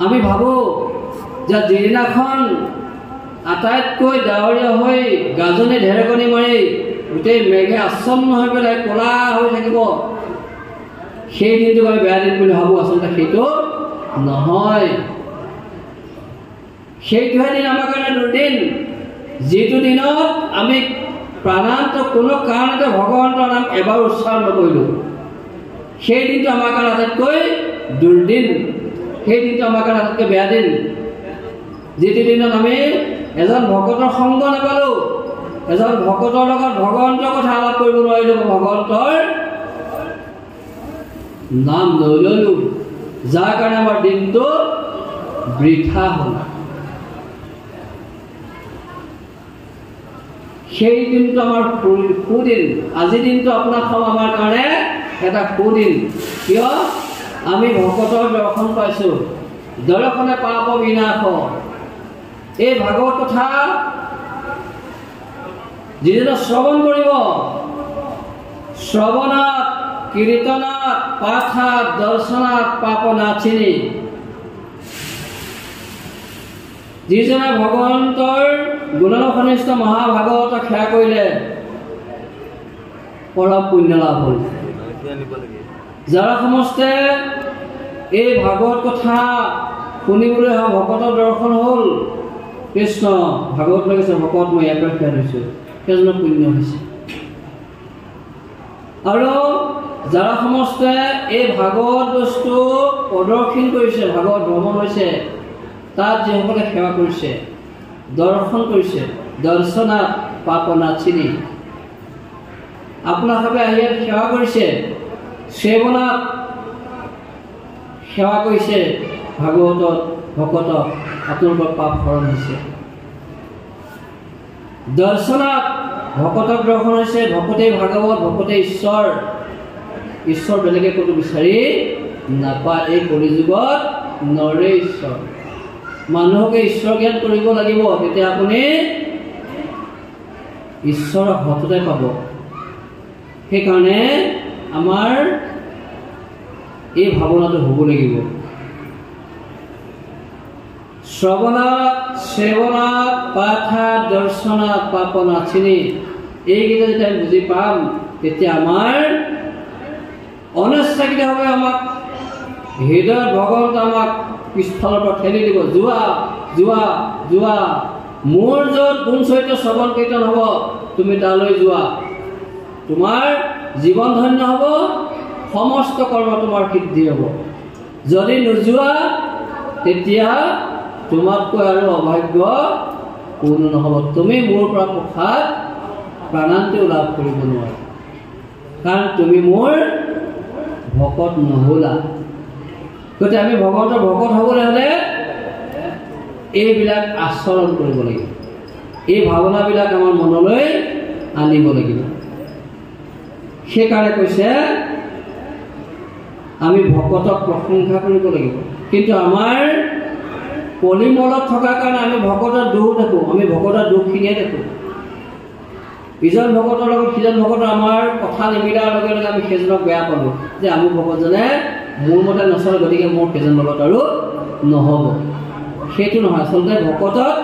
আমি ভাবোঁ যে যিদিনাখন আটাইতকৈ ডাৱৰীয়া হৈ গাজনি ঢেৰেকনি মাৰি গোটেই মেঘে আচ্ছন্ন হৈ পেলাই ক'লা হৈ থাকিব, সেই দিনটোক আমি বেয়া দিন বুলি ভাবোঁ। আচলতে সেইটো নহয়, সেইটোহে দিন আমাৰ কাৰণে দুৰ্দিন। যিটো দিনত আমি প্ৰাণান্ত কোনো কাৰণতে ভগৱন্তৰ নাম এবাৰ উচ্চাৰণ নকৰিলোঁ, সেই দিনটো আমাৰ কাৰণে আটাইতকৈ দুৰ্দিন, সেই দিনটো আমাৰ কাৰণে আটাইতকৈ বেয়া দিন। যিটো দিনত আমি এজন ভকতৰ সংগ নাপালোঁ, এজন ভকতৰ লগত ভগৱন্তৰ কথা আলাপ কৰিব নোৱাৰিলোঁ, ভগৱন্তৰ নাম নললোঁ, যাৰ কাৰণে আমাৰ দিনটো বৃথা হ'ল। সেই দিনটো আমাৰ সুদিন। আজিৰ দিনটো আপোনাক আমাৰ কাৰণে এটা সুদিন। কিয়? আমি ভকতৰ দৰ্শন পাইছোঁ, দৰ্শনে পাপ বিনাশ। এই ভাগৱত কথা যিদিনা শ্ৰৱণ কৰিব, শ্ৰৱণাত কীৰ্তনাত পাঠাত দৰ্শনাত পাপ নাচিনী, যিজনে ভগৱন্তৰ গুণানুসন্নিষ্ট মহাভাগৱতক সেৱা কৰিলে পৰম পুণ্য লাভ হ'ল। যাৰা সমস্তে এই ভাগৱত কথা শুনিবলৈ অহা ভকতৰ দৰ্শন হ'ল, কৃষ্ণ ভাগৱত লাগিছে ভকত মই ইয়াৰ পৰা সেৱা লৈছোঁ, সেইজনৰ পুণ্য হৈছে। আৰু যাৰা সমস্তে এই ভাগৱত বস্তু প্ৰদৰ্শন কৰিছে, ভাগৱত ভ্ৰমণ হৈছে, তাত যিসকলে সেৱা কৰিছে, দৰ্শন কৰিছে, দৰ্শনাত পাপ নাচিনী, আপোনালোকে আহি সেৱা কৰিছে, সেৱনাত সেৱা কৰিছে ভাগৱতত ভকতক, আপোনালোকৰ পাপ হৰণ হৈছে। দৰ্শনাত ভকতক দৰ্শন হৈছে, ভকতেই ভাগৱত, ভকতেই ঈশ্বৰ। ঈশ্বৰ বেলেগে ক'তো বিচাৰি নাপায়। এই কলিযুগত নৰে ঈশ্বৰ। মানুহকে ঈশ্বৰ জ্ঞান কৰিব লাগিব, তেতিয়া আপুনি ঈশ্বৰক সততে পাব। সেইকাৰণে আমাৰ এই ভাৱনাটো হ'ব লাগিব। শ্ৰৱণাত সেৱনাত পাঠাত দৰ্শনাত পাপ নাচিনী, এইকেইটা যেতিয়া আমি বুজি পাম, তেতিয়া আমাৰ অনিচ্ছাকৃতভাৱে আমাক হৃদয়ত ভগৱন্ত আমাক পিছফালৰ পৰা ঠেলি দিব, যোৱা যোৱা যোৱা, মোৰ য'ত গুণ চৰিত্ৰ শ্ৰৱণ কীৰ্তন হ'ব তুমি তালৈ যোৱা, তোমাৰ জীৱন ধন্য হ'ব, সমস্ত কৰ্ম তোমাৰ সিদ্ধি হ'ব। যদি নোযোৱা তেতিয়া তোমাতকৈ আৰু অভাগ্য কোনো নহ'ব। তুমি মোৰ পৰা প্ৰসাদ প্ৰাণান্তেও লাভ কৰিব নোৱাৰা, কাৰণ তুমি মোৰ ভকত নহ'লা। গতিকে আমি ভগৱন্তৰ ভকত হ'বলৈ হ'লে এইবিলাক আচৰণ কৰিব লাগিব, এই ভাৱনাবিলাক আমাৰ মনলৈ আনিব লাগিব। সেইকাৰণে কৈছে আমি ভকতক প্ৰশংসা কৰিব লাগিব। কিন্তু আমাৰ পলিমলত থকাৰ কাৰণে আমি ভকতৰ দোষ দেখোঁ, আমি ভকতৰ দোষখিনিয়ে দেখোঁ। ইজন ভকতৰ লগত সিজন ভকতৰ আমাৰ কথা নিমিলাৰ লগে লগে আমি সেইজনক বেয়া পালোঁ, যে আমুক ভকতজনে মোৰ মতে নচলে, গতিকে মোৰ সেইজন লগত আৰু নহ'ব। সেইটো নহয়। আচলতে ভকতত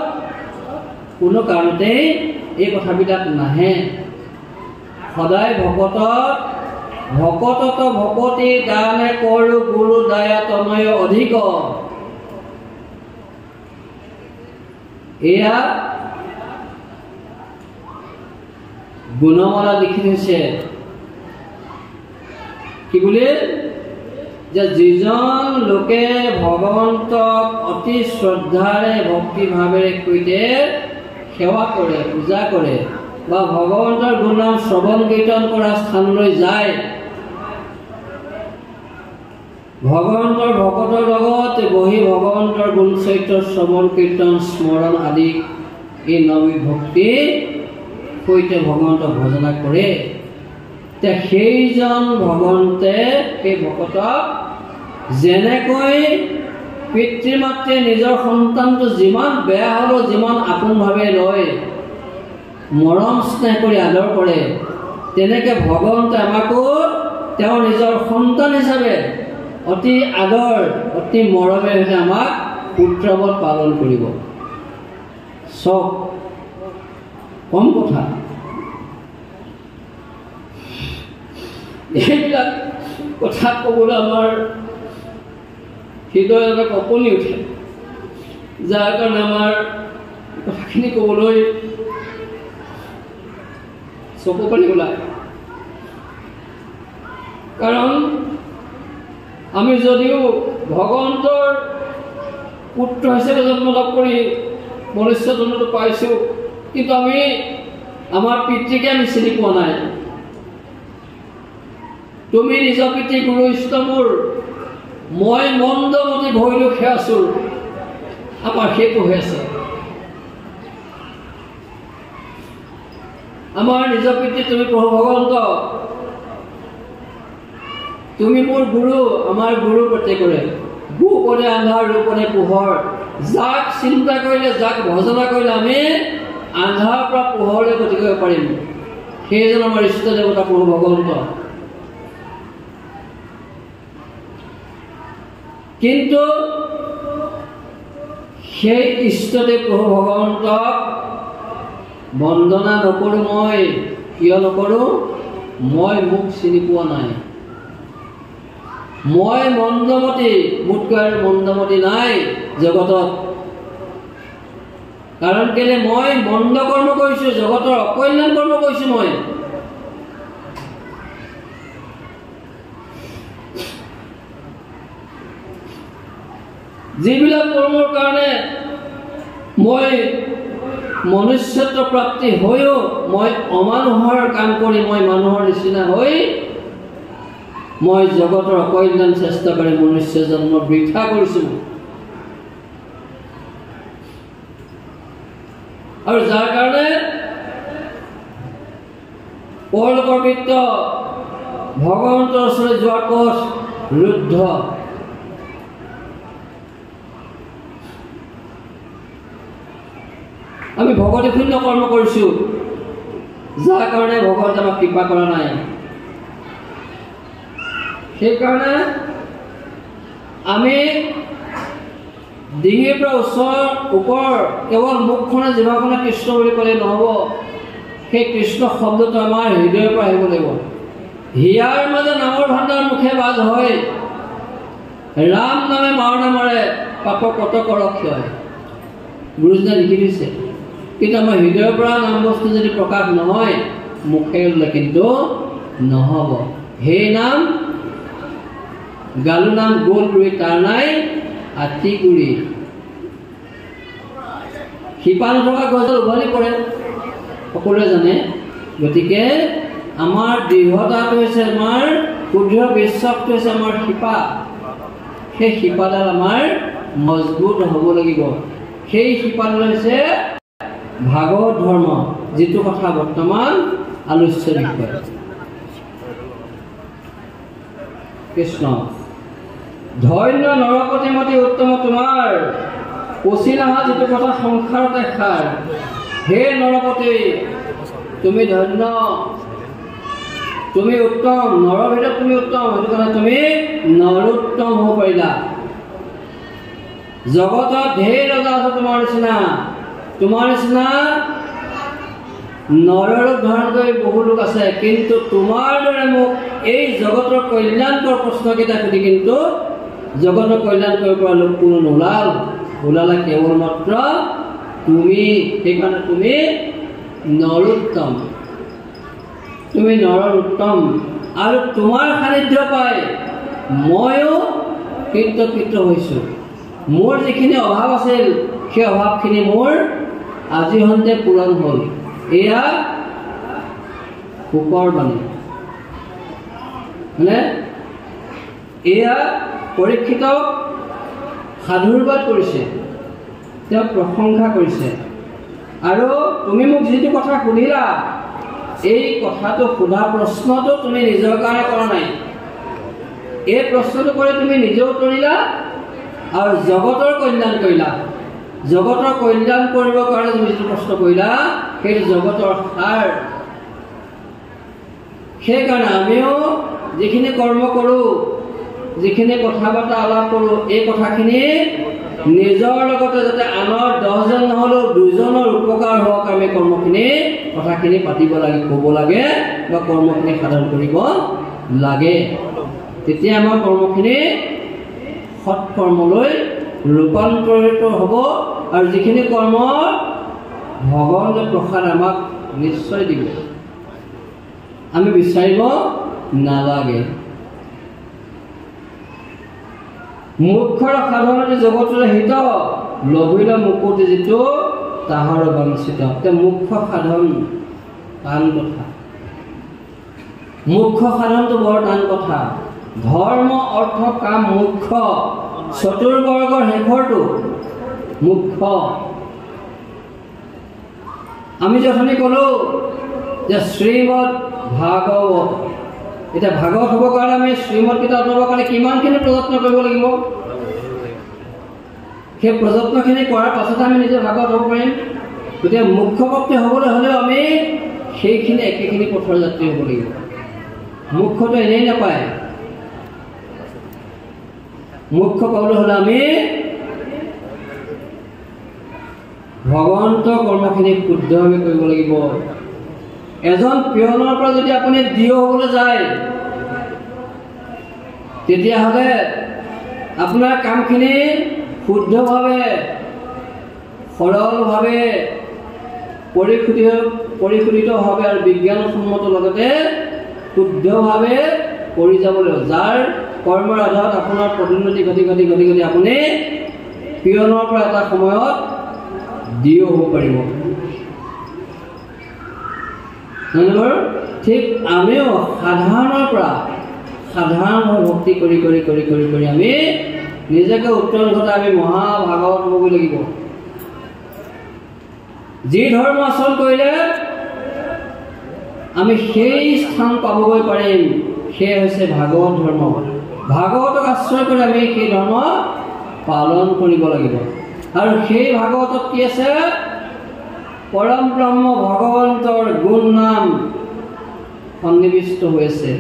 কোনো কাৰণতেই এই কথাবিলাক নাহে। সদায় ভকতত ভকতি দানে কৰোঁ গুৰু দায়া তনয় অধিক, এয়া গুণমালা লিখি থৈছে। কি বুলি? যে যিজন লোকে ভগৱন্তক অতি শ্ৰদ্ধাৰে ভক্তিভাৱেৰে সৈতে সেৱা কৰে, পূজা কৰে, বা ভগৱন্তৰ গুণনাম শ্ৰৱণ কীৰ্তন কৰা স্থানলৈ যায়, ভগৱন্তৰ ভকতৰ লগত বহি ভগৱন্তৰ গুণ চৰিত্ৰ শ্ৰৱণ কীৰ্তন স্মৰণ আদি এই নৱী ভক্তি সৈতে ভগৱন্তক ভজনা কৰে, সেইজন ভগৱন্তে সেই ভকতক যেনেকৈ পিতৃ মাতৃয়ে নিজৰ সন্তানটো যিমান বেয়া হ'লেও যিমান আপোনভাৱে লয়, মৰম স্নেহ কৰি আদৰ কৰে, তেনেকৈ ভগৱন্তে আমাকো তেওঁৰ নিজৰ সন্তান হিচাপে অতি আদৰ অতি মৰমেৰে আমাক পুত্ৰবধ পালন কৰিব। চব কম কথা। এইবিলাক কথা ক'বলৈ আমাৰ হৃদয় এটা কঁপনি উঠে, যাৰ কাৰণে আমাৰ কথাখিনি ক'বলৈ চকু পানী ওলায়। কাৰণ আমি যদিও ভগৱন্তৰ পুত্ৰ হিচাপে জন্ম লাভ কৰি মনুষ্য জন্মটো পাইছোঁ, কিন্তু আমি আমাৰ পিতৃকে আমি চিনি পোৱা নাই। তুমি নিজ পিতৃ গুৰু ইষ্ট মোৰ, মই মন্দমতি ভৈলো সেয়াচোৰ, আমাৰ সেইটো হৈ আছে। আমাৰ নিজ পিতৃ তুমি প্ৰভু ভগৱন্ত, তুমি মোৰ গুৰু, আমাৰ গুৰু প্ৰত্যেকৰে। গুপদে আন্ধাৰ ৰূপদে পোহৰ, যাক চিন্তা কৰিলে যাক ভজনা কৰিলে আমি আন্ধাৰৰ পৰা পোহৰলৈ গতি কৰিব পাৰিম, সেইজন আমাৰ ইষ্ট দেৱতা প্ৰভু ভগৱন্ত। কিন্তু সেই ইষ্টদেৱ প্ৰভু ভগৱন্তক বন্দনা নকৰোঁ। মই কিয় নকৰোঁ? মই মোক চিনি পোৱা নাই। মই মন্দমতি, মোতকৈ আৰু মন্দমতি নাই জগতত। কাৰণ কেলে মই মন্দ কৰ্ম কৰিছোঁ, জগতৰ অকল্যাণ কৰ্ম কৰিছোঁ। মই যিবিলাক কৰ্মৰ কাৰণে মই মনুষ্যত্ব প্ৰাপ্তি হৈও মই অমানুষৰ কাম কৰি মই মানুহৰ নিচিনা হৈ মই জগতৰ অকল্যাণ চেষ্টা কৰি মনুষ্য জন্ম বৃথা কৰিছোঁ। আৰু যাৰ কাৰণে পৰলোকৰ বৃত্ত ভগৱন্তৰ ওচৰলৈ যোৱাৰ পথ ৰুদ্ধ। আমি ভগৱতী শূন্য কৰ্ম কৰিছোঁ, যাৰ কাৰণে ভগৱতে আমাক কৃপা কৰা নাই। সেইকাৰণে আমি ডিঙিৰ পৰা ওপৰ কেৱল মুখখনে জিভাখনে কৃষ্ণ বুলি ক'লে নহ'ব। সেই কৃষ্ণ শব্দটো আমাৰ হৃদয়ৰ পৰা আহিব লাগিব। হিয়াৰ মাজে নামৰ ভাণ্ডাৰ মুখে বাজ হয়, ৰাম নামে মাৰ নামাৰে পাপৰ কত কৰ ক্ষয়। গুৰুজনাই লিখি দিছে। কিন্তু আমাৰ হৃদয়ৰ পৰা নাম বস্তু যদি প্ৰকাশ নহয়, মুখেৰে কিন্তু নহ'ব। সেই নাম গালো নাম গোল ৰুই তাৰ নাই আঠি গুৰি। শিপা নথকা গছডাল উভালি পৰে, সকলোৱে জানে। গতিকে আমাৰ দৃঢ়তাটো হৈছে, আমাৰ সুদৃঢ় বিশ্বাসটো হৈছে আমাৰ শিপা। সেই শিপাডাল আমাৰ মজবুত হ'ব লাগিব। সেই শিপাডাল হৈছে ভাগৱত ধৰ্ম, যিটো কথা বৰ্তমান আলোচ্য বিষয়। কৃষ্ণ ধন্য নৰপতিমতী উত্তম তোমাৰ, পচি নহা যিটো কথা সংসাৰতে খাৰ। হে নৰপতি তুমি ধন্য, তুমি উত্তম, নৰ ভিতৰত তুমি উত্তম। সেইটো কাৰণে তুমি নৰোত্তম হ'ব পাৰিলা। জগতত ঢেৰ ৰজা আছে তোমাৰ নিচিনা, তোমাৰ নিচিনা নৰৰূপ ধাৰণ কৰি বহু লোক আছে, কিন্তু তোমাৰ দৰে মোক এই জগতৰ কল্যাণকৰ প্ৰশ্নকেইটা সুধি কিন্তু জগতৰ কল্যাণ কৰিব পৰা লোক কোনো নোলাল। ওলালে কেৱল মাত্ৰ তুমি। সেইকাৰণে তুমি নৰোত্তম, তুমি নৰৰ উত্তম। আৰু তোমাৰ সান্নিধ্য পাই ময়ো কৃতকৃত হৈছোঁ। মোৰ যিখিনি অভাৱ আছিল, সেই অভাৱখিনি মোৰ আজি সন্তে পূৰণ হ'ল। এয়া সুখৰ বাণী, মানে এয়া পৰীক্ষিতক সাধুবাদ কৰিছে, তেওঁক প্ৰশংসা কৰিছে। আৰু তুমি মোক যিটো কথা সুধিলা, এই কথাটো সোধা প্ৰশ্নটো তুমি নিজৰ কাৰণে কৰা নাই। এই প্ৰশ্নটো কৰি তুমি নিজেও তৰিলা আৰু জগতৰ কল্যাণ কৰিলা। জগতৰ কল্যাণ কৰিবৰ কাৰণে তুমি যিটো প্ৰশ্ন কৰিলা, সেইটো জগতৰ সাৰ। সেইকাৰণে আমিও যিখিনি কৰ্ম কৰোঁ, যিখিনি কথা বাৰ্তা আলাপ কৰোঁ এই কথাখিনি নিজৰ লগতে যাতে আনৰ 10জন নহ'লেও 2জনৰ উপকাৰ হোৱাক আমি কৰ্মখিনি কথাখিনি পাতিব লাগে, ক'ব লাগে বা কৰ্মখিনি সাধন কৰিব লাগে। তেতিয়া আমাৰ কৰ্মখিনি সৎকৰ্মলৈ ৰূপান্তৰিত হ'ব আৰু যিখিনি কৰ্ম ভগৱানৰ প্ৰসাদ আমাক নিশ্চয় দিব, আমি বিচাৰিব নালাগে। মুখ্যৰ সাধনতে জগতৰ হিত লভিল মুকুতি যিটো তাহাৰ বাঞ্ছিত। মুখ্য সাধন টান কথা, মুখ্য সাধনটো বৰ টান কথা। ধৰ্ম অৰ্থ কাম মুখ্য, চতুৰ্বৰ্গৰ শেষৰটো মুখ্য। আমি যথনি ক'লো যে শ্ৰীমদ ভাগৱত, এতিয়া ভাগৱত হ'বৰ কাৰণে আমি শ্ৰীমদ কিতাপ ল'বৰ কাৰণে কিমানখিনি প্ৰযত্ন কৰিব লাগিব। সেই প্ৰযত্নখিনি কৰাৰ পাছতহে আমি নিজে ভাগৱত হ'ব পাৰিম। গতিকে মুখ্য ভক্তি হ'বলৈ হ'লেও আমি সেইখিনি একেখিনি পথৰ যাত্ৰী হ'ব লাগিব। মুখ্যটো এনেই নাপায়, মুখ্য পাবলৈ হ'লে আমি ভগৱন্তৰ কৰ্মখিনি শুদ্ধভাৱে কৰিব লাগিব। এজন পিয়নৰ পৰা যদি আপুনি দিয় হ'বলৈ যায় তেতিয়াহ'লে আপোনাৰ কামখিনি শুদ্ধভাৱে সৰলভাৱে পৰিশোধিতভাৱে আৰু বিজ্ঞানসন্মত লগতে শুদ্ধভাৱে কৰি যাব লাগিব। যাৰ কৰ্মৰ আধাৰত আপোনাৰ পদোন্নতি ঘটি ঘটি ঘটি ঘটি আপুনি পিয়নৰ পৰা এটা সময়ত দিয় হ'ব পাৰিব। ঠিক আমিও সাধাৰণৰ পৰা সাধাৰণভাৱে ভক্তি কৰি কৰি কৰি কৰি কৰি আমি নিজকে উত্তৰণ ঘটাই আমি মহাভাগৱত হ'ব লাগিব। যি ধৰ্ম আচৰণ কৰিলে আমি সেই স্থান পাবগৈ পাৰিম, সেয়া হৈছে ভাগৱত ধৰ্ম। ভাগৱতক আশ্ৰয় কৰি আমি সেই ধৰ্ম পালন কৰিব লাগিব। আৰু সেই ভাগৱতত কি আছে? পৰম ব্ৰহ্ম ভগৱন্তৰ গুণ নাম সন্নিৱিষ্ট হৈ আছে।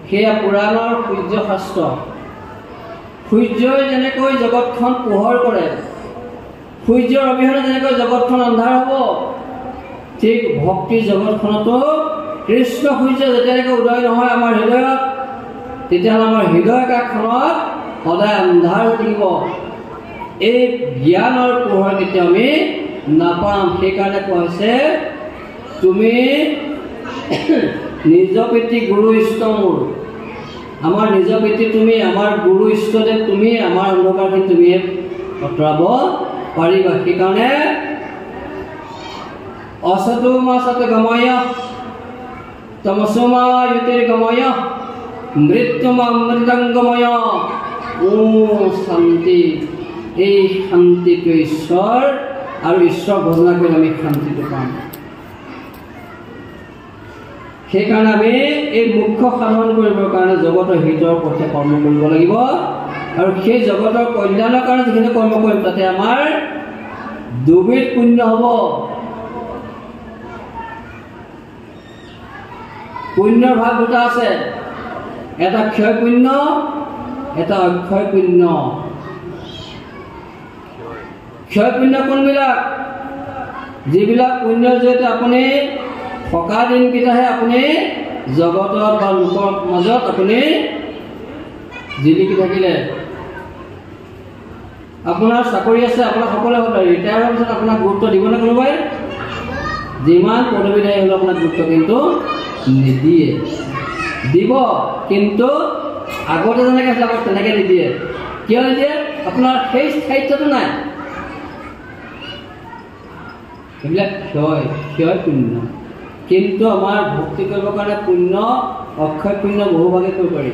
সেয়া পুৰাণৰ সূৰ্য শাস্ত্ৰ। সূৰ্যই যেনেকৈ জগতখন পোহৰ কৰে, সূৰ্যৰ অবিহনে যেনেকৈ জগতখন আন্ধাৰ হ'ব, ঠিক ভক্তিৰ জগতখনতো কৃষ্ণ সূৰ্য যেতিয়ালৈকে উদয় নহয় আমাৰ হৃদয়ত, তেতিয়াহ'লে আমাৰ হৃদয় কাষখনত সদায় আন্ধাৰ হৈ থাকিব। এই জ্ঞানৰ পোহৰ কেতিয়া আমি নাপাম। সেইকাৰণে কোৱা হৈছে তুমি নিজ পিতৃ গুৰু ইষ্ট মোৰ। আমাৰ নিজ পিতৃ তুমি, আমাৰ গুৰু ইষ্টদেৱ তুমি, আমাৰ অন্ধকাৰখিনি তুমি আঁতৰাব পাৰিবা। সেইকাৰণে অসতো মাসত গময় তমসোমা জ্যোতিৰ গময় মৃত্যুমা মৃতংগময় শান্তি। এই শান্তিটো ঈশ্বৰ, আৰু ঈশ্বৰ ভজনা কৰি আমি শান্তিটো পাম। সেইকাৰণে আমি এই মুখ্য সাধন কৰিবৰ কাৰণে জগতৰ হিতৰ পথে কৰ্ম কৰিব লাগিব। আৰু সেই জগতৰ কল্যাণৰ কাৰণে যিখিনি কৰ্ম কৰিম তাতে আমাৰ দুবিধ পুণ্য হ'ব। পুণ্যৰ ভাগ দুটা আছে, এটা ক্ষয় পুণ্য, এটা অক্ষয় পুণ্য। ক্ষয় পুণ্য কোনবিলাক? যিবিলাক পুণ্যৰ জৰিয়তে আপুনি থকা দিনকেইটাহে আপুনি জগতত বা লোকৰ মাজত আপুনি জিলিকি থাকিলে। আপোনাৰ চাকৰি আছে, আপোনাক সকলোৱে ৰিটায়াৰ হোৱাৰ পিছত আপোনাক গুৰুত্ব দিবনে কোনোবাই? যিমান পদবীধাৰী হ'লেও আপোনাক গুৰুত্ব কিন্তু নিদিয়ে। দিব, কিন্তু আগতে যেনেকৈ আছিল আকৌ তেনেকৈ নিদিয়ে। কিয় নিদিয়ে? আপোনাৰ সেই স্থায়িত্বটো নাই। এইবিলাক ক্ষয় পুণ্য। কিন্তু আমাৰ ভক্তি কৰিবৰ কাৰণে পুণ্য, অক্ষয় পুণ্য বহুভাগে কৰিব পাৰি।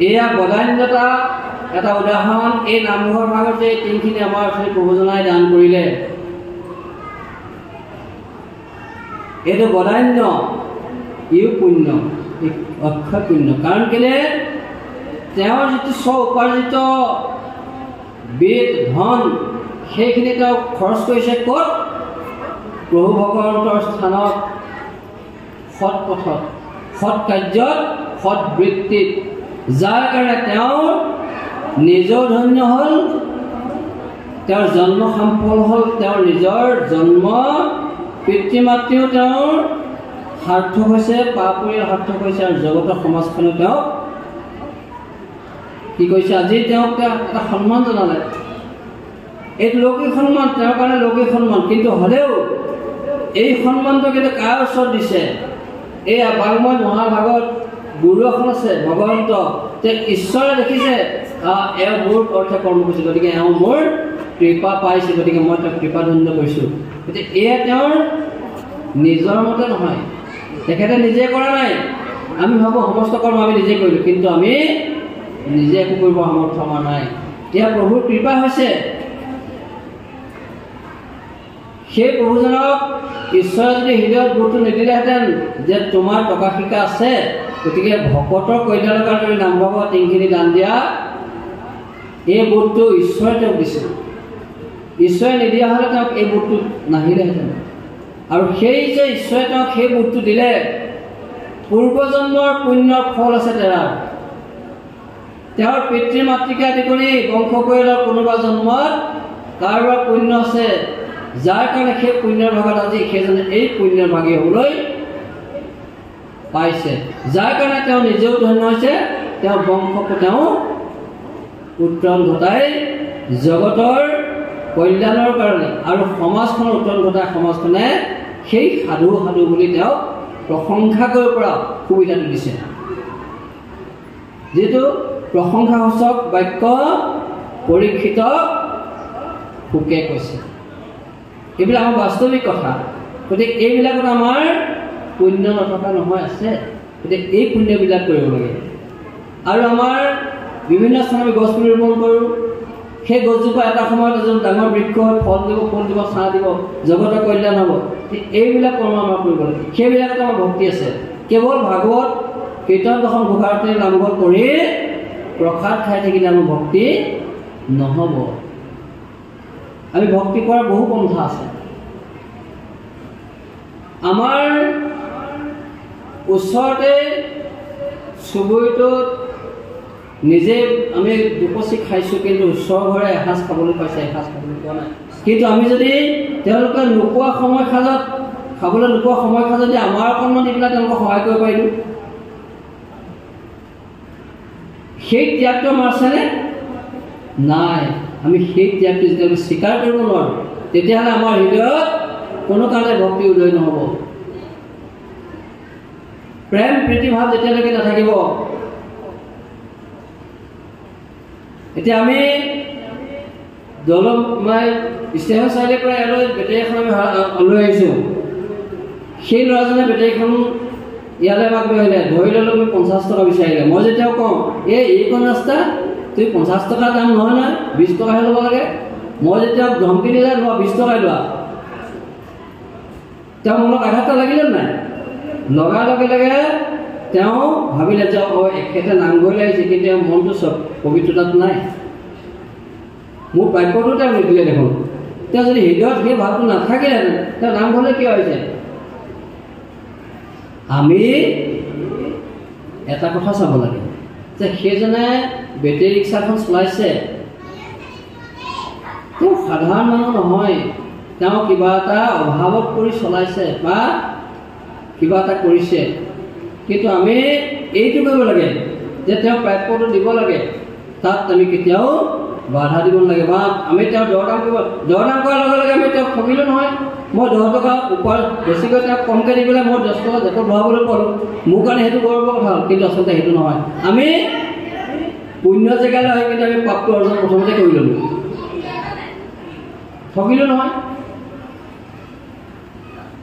এয়া বদান্যতা এটা উদাহৰণ। এই নামঘৰ ভাগত যে তিনিখিনি আমাৰ শ্ৰী প্ৰভুজনাই দান কৰিলে, এইটো বদান্য, ইও পুণ্য, অক্ষয় পুণ্য। কাৰণ কেলে? তেওঁৰ যিটো স্ব উপাৰ্জিত বেদ ধন, সেইখিনি তেওঁ খৰচ কৰিছে ক'ত? প্ৰভু ভগৱন্তৰ স্থানত, সৎ পথত, সৎ কাৰ্যত সৎ বৃত্তিত যাৰ কাৰণে তেওঁৰ নিজৰ ধন্য হ'ল, তেওঁৰ জন্ম সফল হ'ল, তেওঁৰ নিজৰ জন্ম পিতৃ মাতৃও তেওঁৰ সাৰ্থক হৈছে, পাপৰিয়াল সাৰ্থক হৈছে, আৰু জগতৰ সমাজখনে তেওঁক কি কৈছে, আজি তেওঁক এটা সন্মান জনালে। এইটো লৌকিক সন্মান, তেওঁৰ কাৰণে লৌকিক সন্মান, কিন্তু হ'লেও এই সন্মানটো কিন্তু কাৰ ওচৰত দিছে? এয়া বাংময় মহাভাগত গুৰু এখন আছে ভগৱন্ত, তেওঁ ঈশ্বৰে দেখিছে এওঁ মোৰ অৰ্থে কৰ্ম কৰিছে, গতিকে এওঁ মোৰ কৃপা পাইছে, গতিকে মই তেওঁক কৃপাধন্য কৰিছোঁ। গতিকে এয়া তেওঁৰ নিজৰ মতে নহয়, তেখেতে নিজে কৰা নাই। আমি ভাবোঁ সমস্ত কৰ্ম আমি নিজে কৰিলোঁ, কিন্তু আমি নিজে একো কৰিব সামৰ্থ্য আমাৰ নাই, এয়া প্ৰভুৰ কৃপা হৈছে। সেই প্ৰভুজনক ঈশ্বৰে যদি হৃদয়ত বোধটো নিদিলেহেঁতেন যে তোমাৰ টকা শিকা আছে, গতিকে ভকতৰ কল্যাণৰ কাৰণে তুমি নামঘৰ টিংখিনি দান দিয়া, এই বোধটো ঈশ্বৰে তেওঁক দিছিল। ঈশ্বৰে নিদিয়া হ'লে তেওঁক এই বোধটো নাহিলেহেঁতেন। আৰু সেই যে ঈশ্বৰে তেওঁক সেই বোধটো দিলে, পূৰ্বজন্মৰ পুণ্যৰ ফল আছে তেওঁৰ পিতৃ মাতৃকে আদি কৰি বংশ পৰিয়ালৰ কোনোবা জন্মত কাৰোবাৰ পুণ্য আছে, যাৰ কাৰণে সেই পুণ্যৰ ভাগত আজি সেইজনে এই পুণ্যৰ ভাগী হ'বলৈ পাইছে, যাৰ কাৰণে তেওঁ নিজেও ধন্য হৈছে, তেওঁৰ বংশকো তেওঁ উত্তৰণ ঘটাই জগতৰ কল্যাণৰ কাৰণে আৰু সমাজখনৰ উত্তৰণ ঘটাই সমাজখনে সেই সাধু সাধু বুলি তেওঁক প্ৰশংসা কৰিব পৰা সুবিধাটো দিছে। যিটো প্ৰশংসাসূচক বাক্য পৰীক্ষিত সুকে কৈছে, এইবিলাক আমাৰ বাস্তৱিক কথা। গতিকে এইবিলাকত আমাৰ পুণ্য নথকা নহয়, আছে। গতিকে এই পুণ্যবিলাক কৰিব লাগে। আৰু আমাৰ বিভিন্ন স্থানত আমি গছ পুলি ৰোপণ কৰোঁ, সেই গছজোপা এটা সময়ত এজন ডাঙৰ বৃক্ষ হৈ ফল দিব, ফুল দিব, ছাঁ দিব, জগতৰ কল্যাণ হ'ব। এইবিলাক কৰ্ম আমাৰ কৰিব লাগে, সেইবিলাকত আমাৰ ভক্তি আছে। কেৱল ভাগৱত কীৰ্তন দশম ঘোষাৰতী নামঘৰত পঢ়ি প্ৰসাদ খাই থাকিলে আমাৰ ভক্তি নহ'ব। আমি ভক্তি কৰাৰ বহু পন্থা আছে। আমাৰ ওচৰতে চুবুৰীটোত নিজে আমি দুপচি খাইছোঁ, কিন্তু ওচৰৰ ঘৰে এসাঁজ খাবলৈ পাইছে, এসাঁজ খাবলৈ পোৱা নাই। কিন্তু আমি যদি তেওঁলোকে নোপোৱা সময় সাজত খাবলৈ নোপোৱা সময় সাজত যদি আমাৰ অকণমান দি পেলাই তেওঁলোকক সহায় কৰিব পাৰিলোঁ, সেই ত্যাগটো আমাৰ আছেনে? নাই। আমি সেই ত্যাগটো যদি আমি স্বীকাৰ কৰিব নোৱাৰোঁ, তেতিয়াহ'লে আমাৰ হৃদয়ত কোনো কাৰণে ভক্তি উদয় নহ'ব। প্ৰেম প্ৰীতিভাৱ যেতিয়ালৈকে নাথাকিব। এতিয়া আমি মই ষ্টেচন চাৰিআলিৰ পৰা ইয়ালৈ বেটেৰী এখন আমি লৈ আহিছোঁ। সেই ল'ৰাজনে বেটেৰীখন ইয়ালৈ আমাক লৈ আহিলে, ধৰি ল'লোঁ আমি 50 টকা বিচাৰিলে। মই যেতিয়া কওঁ এইখন ৰাস্তা তুমি 50 টকা দাম নহয় নহয়, 20 টকাহে ল'ব লাগে। মই যেতিয়া ধমকি দিলে 20 টকাই লোৱা, তেওঁ মনত আঘাতটা লাগিলে নাই? লগাৰ লগে লগে তেওঁ ভাবিলে যে এখেতে নামঘৰলৈ আহিছে, কিন্তু তেওঁৰ মনটো চব পবিত্ৰতাত নাই। মোৰ প্ৰাপ্যটো তেওঁ নিদিলে দেখোন। তেওঁ যদি হৃদয়ত সেই ভাৱটো নাথাকিলেহেঁতেন, তেওঁ নামঘৰলৈ কিয় আহিছে? আমি এটা কথা চাব লাগে যে সেইজনে বেটেৰী ৰিক্সাখন চলাইছে, তেওঁ সাধাৰণ মানুহ নহয়। তেওঁ কিবা এটা অভাৱত পৰি চলাইছে বা কিবা এটা কৰিছে, কিন্তু আমি এইটো কৰিব লাগে যে তেওঁ প্ৰাপ্যটো দিব লাগে, তাত আমি কেতিয়াও বাধা দিব নালাগে। বা আমি তেওঁ দৰদাম কৰাৰ লগে লগে আমি তেওঁক ঠগিলোঁ নহয়। মই 10 টকা ওপৰত বেছিকৈ তেওঁক কমকৈ দি পেলাই মই 10 টকা জেপত ভৰাবলৈ পালোঁ, মোৰ কাৰণে সেইটো গৌৰৱৰ কথা হ'ল, কিন্তু আচলতে সেইটো নহয়। আমি পুণ্য জেগালৈ আহি কিন্তু আমি পাপটো অৰ্জন প্ৰথমতে কৰি ল'লোঁ, ঠগিলোঁ নহয়।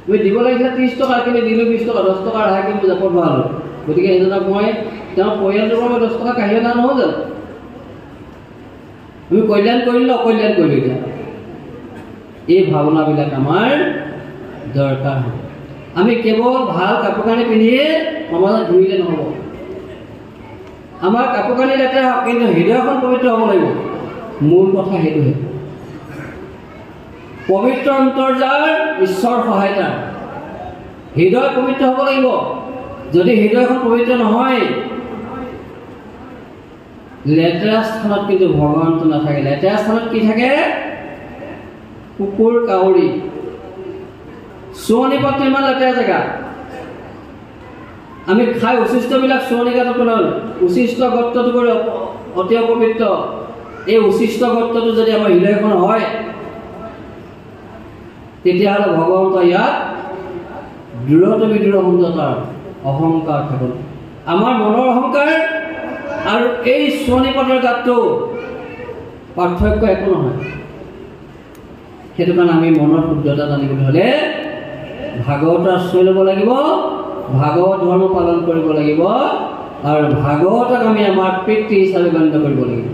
তুমি দিব লাগিছিলে 30 টকা, কিন্তু দিলোঁ 20 টকা, 10 টকা ৰেহাই কিন্তু জেপত ভৰালোঁ। গতিকে সেইজনক মই তেওঁৰ পৰিয়ালটোৰ পৰা মই 10 টকা কাঢ়ি অনা নহয় জানো? আমি কল্যাণ কৰিলোঁ, অকল্যাণ কৰিলোঁ। এতিয়া এই ভাৱনাবিলাক আমাৰ দৰকাৰ হ'ব। আমি কেৱল ভাল কাপোৰ কানি পিন্ধিয়ে সমাজত ঘূৰিলে নহ'ব। আমাৰ কাপোৰ কানি লেতেৰা হওক, কিন্তু হৃদয়খন পবিত্ৰ হ'ব লাগিব। মূল কথা সেইটোহে। পবিত্ৰ অন্তৰ যাৰ ঈশ্বৰ সহায়তা, হৃদয় পবিত্ৰ হ'ব লাগিব। যদি হৃদয়খন পবিত্ৰ নহয়, লেতেৰা স্থানত কিন্তু ভগৱানটো নাথাকে। লেতেৰা স্থানত কি থাকে? কুকুৰ কাউৰী। চুৱনি পাতটো ইমান লেতেৰা জেগা, আমি খাই উচিষ্টবিলাক চুৱনি গাঁতত পেলাওঁ। উচিষ্ট গৰ্তটো কৰি অতি অপবিত্ৰ। এই উচিষ্ট গৰ্তটো যদি আমাৰ হৃদয়খন হয়, তেতিয়াহ'লে ভগৱন্ত ইয়াত দৃঢ় বিদৃঢ় সুন্দৰতাৰ অহংকাৰ থাকিব। আমাৰ মনৰ অহংকাৰ আৰু এই চুৱনি পাতৰ গাঁতটো পাৰ্থক্য একো নহয়। সেইটো কাৰণে আমি মনৰ শুদ্ধতা জানিবলৈ হ'লে ভাগৱতৰ আশ্ৰয় ল'ব লাগিব, ভাগৱত ধৰ্ম পালন কৰিব লাগিব, আৰু ভাগৱতক আমি আমাৰ পিতৃ হিচাপে গণ্য কৰিব লাগিব।